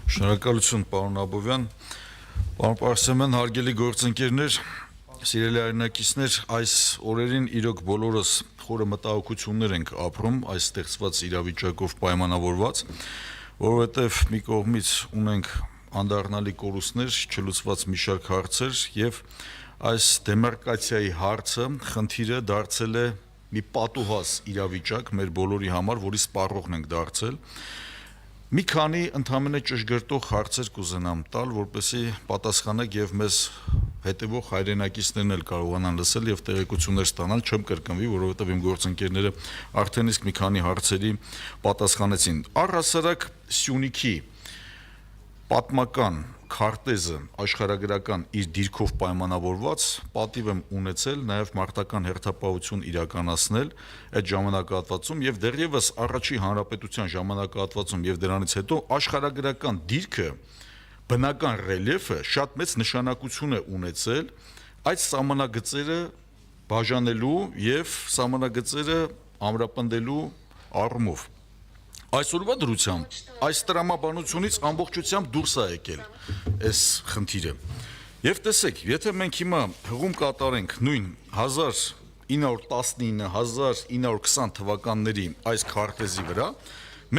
Շնորհակալություն, պարոն Աբովյան, պարոն Պարսեմյան, հարգելի գործընկերներ, սիրելի հայրենակիցներ, այս օրերին իրոք բոլորս խորը մտահոգություններ ենք ապրում այս ստեղծված իրավիճակով պայմանավորված, որովհետև մի կողմից ունենք անդառնալի կորուստներ, չլուծված մի շարք հարցեր եւ այս դեմարկացիայի հարցը, խնդիրը դարձել է մի պատուհաս իրավիճակ մեր բոլորի համար, որի սպառողն ենք դարձել։ Մի քանի ընդհանրապես ճշգրտող հարցեր կուզենամ տալ, որպեսզի պատասխանեք եւ մեզ հետեւող հայրենակիցներն էլ կարողանան լսել եւ տեղեկություններ ստանալ, չեմ կրկնվի, որովհետեւ իմ գործընկերները արդեն իսկ մի քանի հարցերի պատասխանեցին։ Առհասարակ Սյունիքի պատմական քարտեզը աշխարհագրական իր դիրքով պայմանավորված պատիվ եմ ունեցել նաև մարտական հերթապահություն իրականացնել այդ ժամանակահատվածում եւ դեռևս առաջի հանրապետության ժամանակահատվածում եւ դրանից հետո աշխարհագրական դիրքը բնական ռելիեֆը շատ մեծ նշանակություն է ունեցել այդ սահմանագծերը բաժանելու եւ սահմանագծերը ամրապնդելու առումով Այսօրվա դրությամբ այս տրամաբանությունից ամբողջությամբ դուրս է եկել այս խնդիրը։ Եվ տեսեք, եթե մենք հիմա հղում կատարենք նույն 1919-1920 թվականների այս քարտեզի վրա,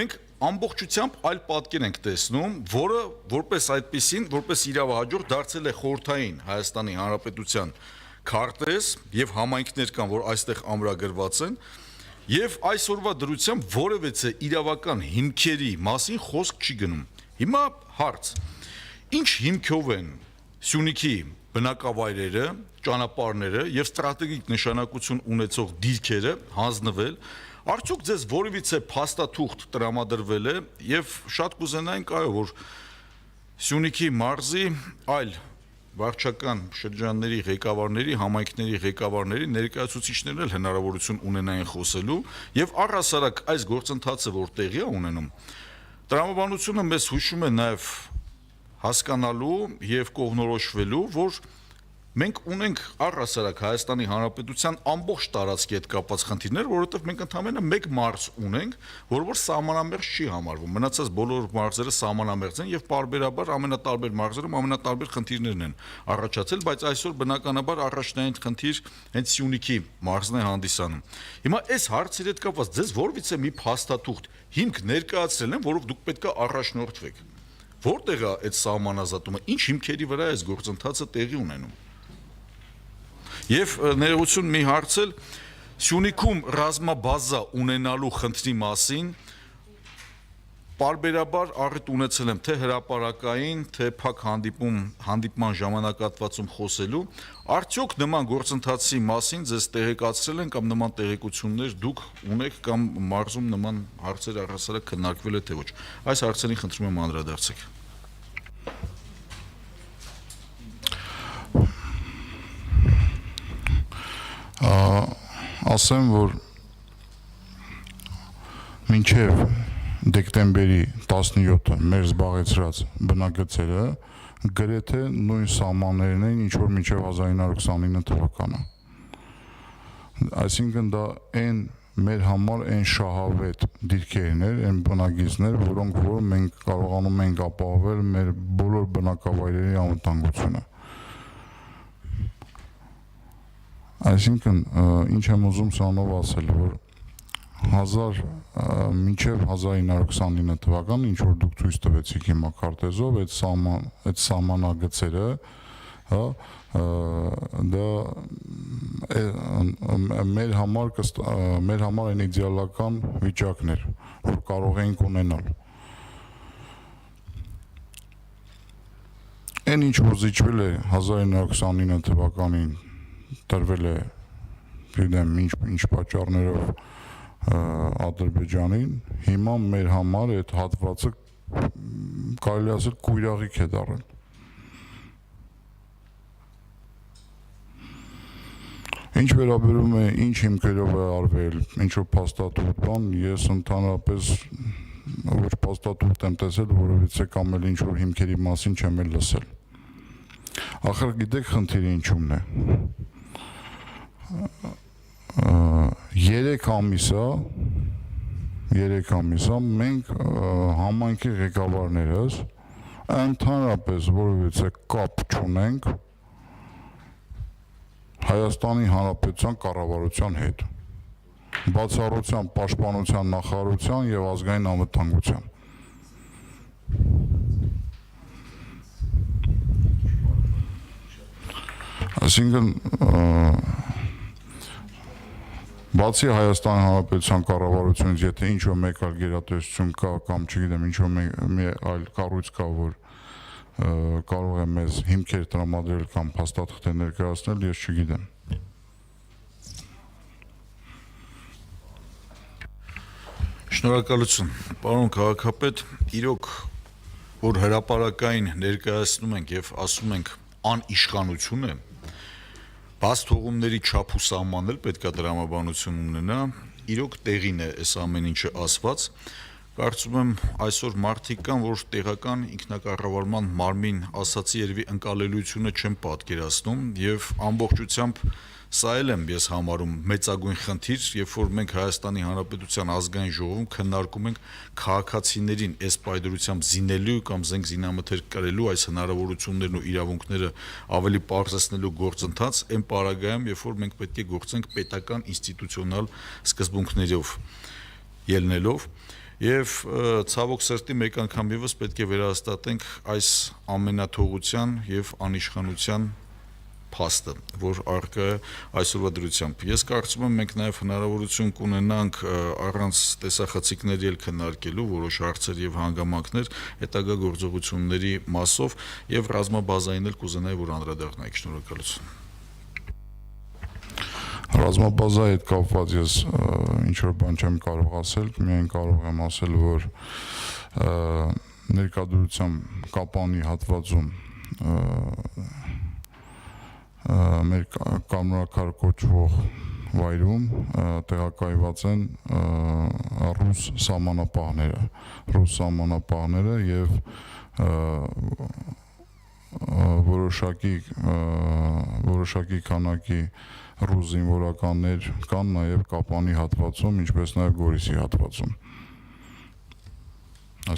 մենք ամբողջությամբ այլ պատկեր ենք տեսնում, որը որպես այդպիսին, որպես իրավահաջորդ դարձել է խորհրդային Հայաստանի Հանրապետության քարտեզ եւ համայնքներ կան, որ այստեղ ամրագրված են Եվ այսօրվա դրությամբ որևէ իրավական հիմքերի մասին խոսք չի գնում։ Հիմա հարց. Ինչ հիմքով են Սյունիքի բնակավայրերը, ճանապարհները եւ ստրատեգիկ նշանակություն ունեցող դիրքերը հանձնվել, արդյոք ձեզ որևիցե փաստաթուղթ տրամադրվել է եւ շատ կուզենայինք այո, որ Սյունիքի մարզի այլ վարչական շրջանների ղեկավարների, համայնքների ղեկավարների ներկայացուցիչներն էլ հնարավորություն ունենային խոսելու եւ առհասարակ այս գործընթացը որ տեղի է ունենում տրամաբանությունը մեզ հուշում է նաեւ հասկանալու եւ կողմնորոշվելու որ մենք ունենք առհասարակ Հայաստանի Հանրապետության ամբողջ տարածքի հետ կապված խնդիրներ, որովհետեւ մենք ընդհանրապես մեկ մարզ ունենք, որը սահմանամերձ չի համարվում։ Մնացած բոլոր մարզերը սահմանամերձ են եւ պարբերաբար ամենատարբեր մարզերում ամենատարբեր խնդիրներն են առաջացել, բայց այսօր բնականաբար առաջնային խնդիր հենց Սյունիքի մարզն է հանդիսանում։ Հիմա այս հարցերի հետ կապված ձեզ որևիցե մի փաստաթուղթ հիմք ներկայացրել են, որով դուք պետք է առաջնորդվեք։ Որտեղ է այդ սահմանազատումը, ինչ հիմքերի վրա է այս գործընթացը տեղի ունենում։ Եվ ներողություն մի հարցել Սյունիքում ռազմաբազա ունենալու խնդրի մասին պարբերաբար առիթ ունեցել եմ թե հրապարակային, թե փակ հանդիպման ժամանակահատվածում խոսելու, արդյոք նման գործընթացի մասին ձեզ տեղեկացրել են կամ նման տեղեկություններ դուք ունեք կամ մարզում նման հարցեր առհասարակ քննարկվել է թե ոչ։ Այս հարցերին խնդրում եմ անդրադարձեք։ Ասեմ, որ մինչև դեկտեմբերի 17-ը մեր զբաղեցրած բնագծերը գրեթե նույն սահմաններն են, ինչ որ մինչև 1929 թվականը։ Այսինքն դա այն մեր համար այն շահավետ դիրքերն էր, այն բնագիծներ, որոնք որ մենք կարողանում ենք ապահովել մեր բոլոր բնակավայրերի անվտանգությունը։ Այսինքն, ինչ եմ ուզում սրանով ասել, որ մինչև 1929 թվական, ինչ որ դուք ցույց տվեցիք հիմա քարտեզով, այդ սահմանագծերը, դա մեր համար այն իդեալական վիճակն էր, որ կարող էինք ունենալ։ Այն ինչ որ զիջվել է 1929 թվականին տրվել է գիտեմ ինչ պատճառներով Ադրբեջանին, հիմա մեր համար այդ հատվածը կարելի ասել կույրաղիկ է դառել։ Ինչ վերաբերում է ինչ հիմքերով է արվել, ինչ որ փաստաթուղթ բան, ես ընդհանրապես ոչ փաստաթուղթ եմ տեսել, որովհետեւ կամ էլ ինչ որ հիմքերի մասին չեմ էլ լսել։ Ախր գիտեք խնդիրը ինչումն է։ 3 ամիս մենք համայնքի ղեկավարներս Ընդհանրապես որևիցե կապ չունենք Հայաստանի Հանրապետության կառավարության հետ, բացառությամբ պաշտպանության նախարարության եւ ազգային անվտանգության։ Այսինքն բացի Հայաստանի Հանրապետության կառավարությունից, եթե ինչ-որ մեկ այլ գերատեսչություն կա կամ չգիտեմ ինչ-որ մեկ այլ կառույց կա, որ կարող է մեզ հիմքեր տրամադրել կամ փաստաթղթեր ներկայացնել, ես չգիտեմ։ Շնորհակալություն, պարոն քաղաքապետ, իրոք որ հրապարակային ներկայացնում ենք եւ ասում ենք անիշխանություն է, բաց թողումների չափ ու սահմանել պետքա դրամաբանություն ունենա, իրոք տեղին է այս ամեն ինչը ասված, կարծում եմ այսօր մարդիկ կան, որ տեղական ինքնակառավարման մարմին ասացի երևի ընկալելիությունը չեն պատկերացնում եւ ամբողջությամբ սա էլ եմ ես համարում մեծագույն խնդիր, երբ որ մենք Հայաստանի Հանրապետության ազգային ժողովում քննարկում ենք քաղաքացիներին այս պայդրությամբ զինելու կամ զենք զինամթերք կրելու այս հնարավորություններն ու իրավունքները ավելի պարզեցնելու գործընթաց, այն պարագայում, երբ որ մենք պետք է գործենք պետական ինստիտուցիոնալ սկզբունքներով ելնելով եւ ցավոք սրտի մեկ անգամ եւս պետք է վերահաստատենք այս ամենաթողության եւ անիշխանության փաստը, որ առկա է այսօրվա դրությամբ։ Ես կարծում եմ մենք նաև հնարավորություն կունենանք առանց տեսախցիկների էլ քննարկելու որոշ հարցեր եւ հանգամանքներ հետագա գործողությունների մասով եւ ռազմաբազային էլ կուզենայի որ անդրադառնայիք։ Շնորհակալություն։ Ռազմաբազայի հետ կապված ես ինչ-որ բան չեմ կարող ասել, միայն կարող եմ ասել, որ ներկայությամբ Կապանի հատվածում մեր կամրակար կոչվող վայրում տեղակայված են ռուս սահմանապահները եւ որոշակի քանակի ռուս զինվորականներ կան նաեւ Կապանի հատվածում, ինչպես նաեւ Գորիսի հատվածում։